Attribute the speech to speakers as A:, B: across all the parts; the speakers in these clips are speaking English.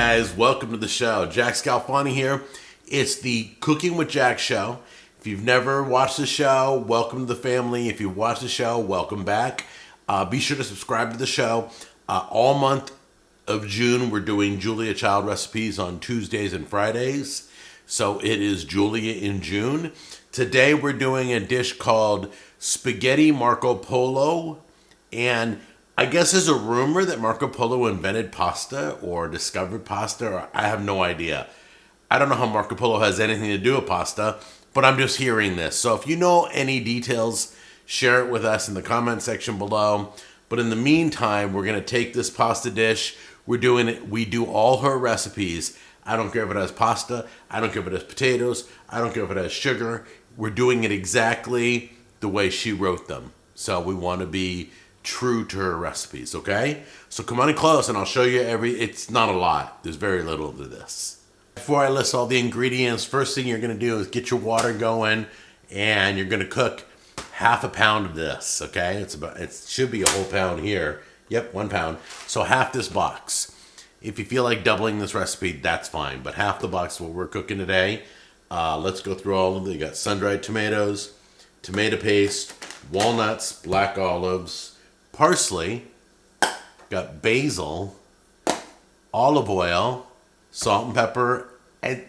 A: guys, welcome to the show. Jack Scalfani here. It's the Cooking with Jack show. If you've never watched the show, welcome to the family. If you've watched the show, welcome back. Be sure to subscribe to the show. All month of June, we're doing Julia Child recipes on Tuesdays and Fridays. So it is Julia in June. Today we're doing a dish called Spaghetti Marco Polo. And I guess there's a rumor that Marco Polo invented pasta or discovered pasta, or I have no idea. I don't know how Marco Polo has anything to do with pasta, but I'm just hearing this. So if you know any details, share it with us in the comment section below. But in the meantime, we're going to take this pasta dish. We do all her recipes. I don't care if it has pasta. I don't care if it has potatoes. I don't care if it has sugar. We're doing it exactly the way she wrote them. So we want to be true to her recipes, okay? So come on in close and I'll show you it's not a lot. There's very little to this. Before I list all the ingredients, first thing you're gonna do is get your water going and you're gonna cook half a pound of this, okay? It should be a whole pound here. Yep, 1 pound. So half this box. If you feel like doubling this recipe, that's fine, but half the box is what we're cooking today. Let's go through all of them. You got sun-dried tomatoes, tomato paste, walnuts, black olives, parsley, got basil, olive oil, salt and pepper, and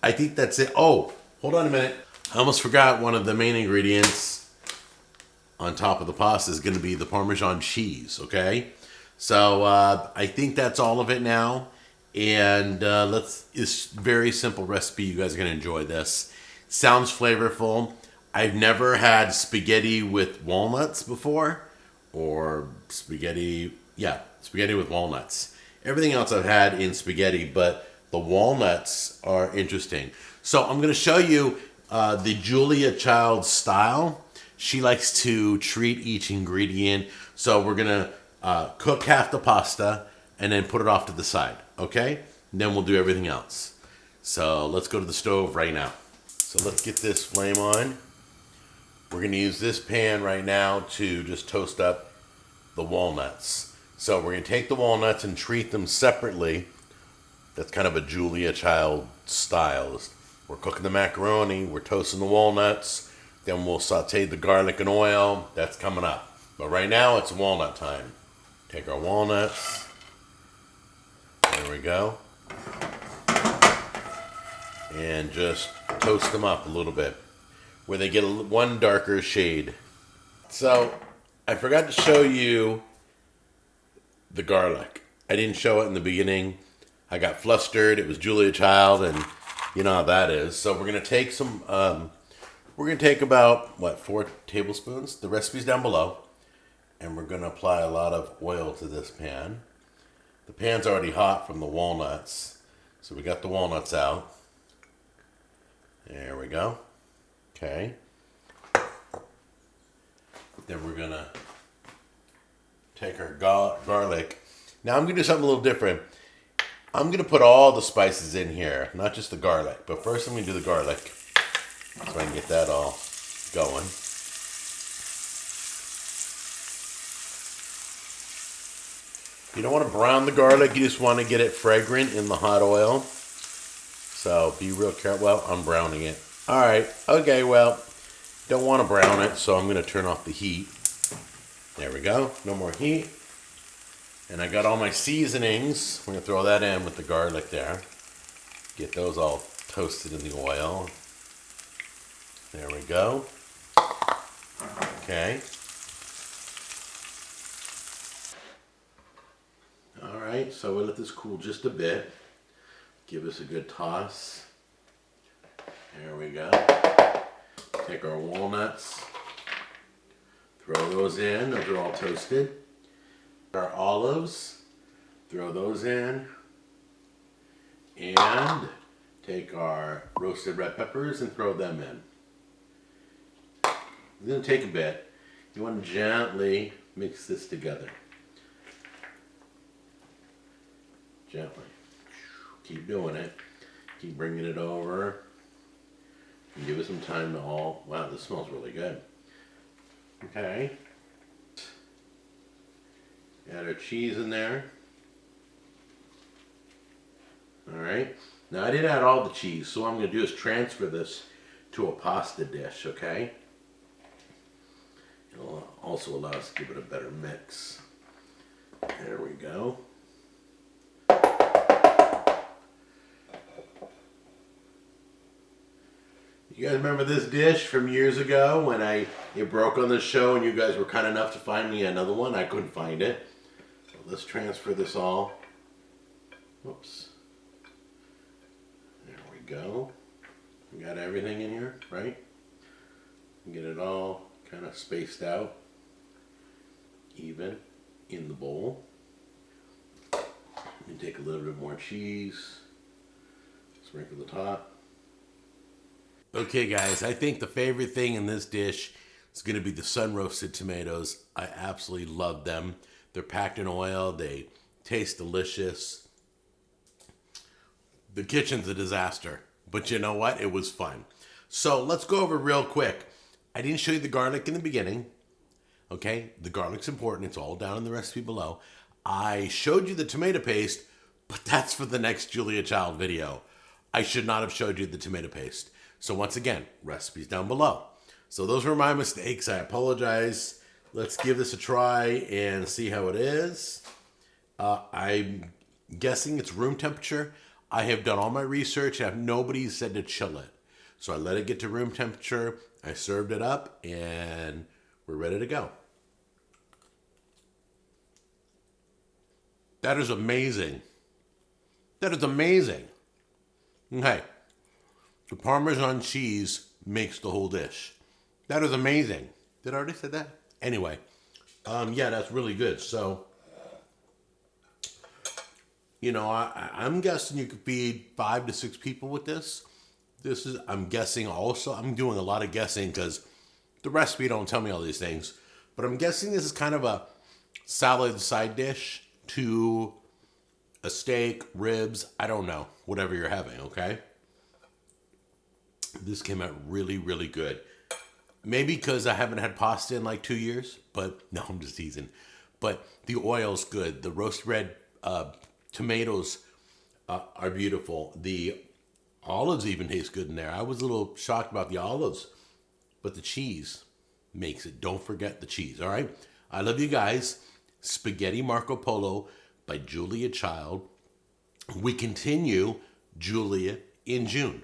A: I think that's it. Oh, hold on a minute. I almost forgot one of the main ingredients on top of the pasta is going to be the Parmesan cheese, okay? So I think that's all of it now. And it's a very simple recipe. You guys are going to enjoy this. Sounds flavorful. I've never had spaghetti with walnuts before. Or spaghetti with walnuts. Everything else I've had in spaghetti, but the walnuts are interesting. So I'm going to show you the Julia Child style. She likes to treat each ingredient. So we're going to cook half the pasta and then put it off to the side, okay? And then we'll do everything else. So let's go to the stove right now. So let's get this flame on. We're going to use this pan right now to just toast up the walnuts. So we're going to take the walnuts and treat them separately. That's kind of a Julia Child style. We're cooking the macaroni, we're toasting the walnuts, then we'll saute the garlic and oil. That's coming up. But right now it's walnut time. Take our walnuts. There we go. And just toast them up a little bit, where they get one darker shade. So I forgot to show you the garlic. I didn't show it in the beginning. I got flustered. It was Julia Child, and you know how that is. So we're gonna take some. We're gonna take about 4 tablespoons. The recipe's down below, and we're gonna apply a lot of oil to this pan. The pan's already hot from the walnuts, so we got the walnuts out. There we go. Okay. Then we're gonna take our garlic. Now I'm gonna do something a little different. I'm gonna put all the spices in here, not just the garlic. But first I'm gonna do the garlic, so I can get that all going. You don't want to brown the garlic, you just want to get it fragrant in the hot oil. So be real careful. Well, I'm browning it. Alright, okay, well, don't want to brown it, so I'm going to turn off the heat. There we go, no more heat. And I got all my seasonings. We're going to throw that in with the garlic there. Get those all toasted in the oil. There we go. Okay. Alright, so we'll let this cool just a bit. Give us a good toss. There we go. Take our walnuts, throw those in, those are all toasted. Our olives, throw those in. And take our roasted red peppers and throw them in. It's going to take a bit. You want to gently mix this together. Gently. Keep doing it. Keep bringing it over. And give it some time to all. Wow, this smells really good. Okay. Add our cheese in there. right? Now, I didn't add all the cheese, so what I'm going to do is transfer this to a pasta dish, okay? It'll also allow us to give it a better mix. There we go. You guys remember this dish from years ago when it broke on the show and you guys were kind enough to find me another one? I couldn't find it. So let's transfer this all. Whoops. There we go. We got everything in here, right? Get it all kind of spaced out, even in the bowl. And take a little bit more cheese, sprinkle the top. Okay guys, I think the favorite thing in this dish is going to be the sun-roasted tomatoes. I absolutely love them. They're packed in oil, they taste delicious. The kitchen's a disaster, but you know what? It was fun. So let's go over real quick. I didn't show you the garlic in the beginning. Okay, the garlic's important. It's all down in the recipe below. I showed you the tomato paste, but that's for the next Julia Child video. I should not have showed you the tomato paste. So once again, recipes down below. So those were my mistakes. I apologize. Let's give this a try and see how it is. I'm guessing it's room temperature. I have done all my research. Nobody said to chill it. So I let it get to room temperature. I served it up and we're ready to go. That is amazing. That is amazing. Okay. The Parmesan cheese makes the whole dish. That is amazing. Did I already say that? Anyway, yeah, that's really good. So, you know, I'm guessing you could feed 5 to 6 people with this. This is, I'm guessing also, I'm doing a lot of guessing because the recipe don't tell me all these things. But I'm guessing this is kind of a salad side dish to a steak, ribs, I don't know, whatever you're having, okay? This came out really, really good. Maybe because I haven't had pasta in like 2 years, but no, I'm just teasing. But the oil's good. The roast red tomatoes are beautiful. The olives even taste good in there. I was a little shocked about the olives, but the cheese makes it. Don't forget the cheese, all right? I love you guys. Spaghetti Marco Polo by Julia Child. We continue Julia in June.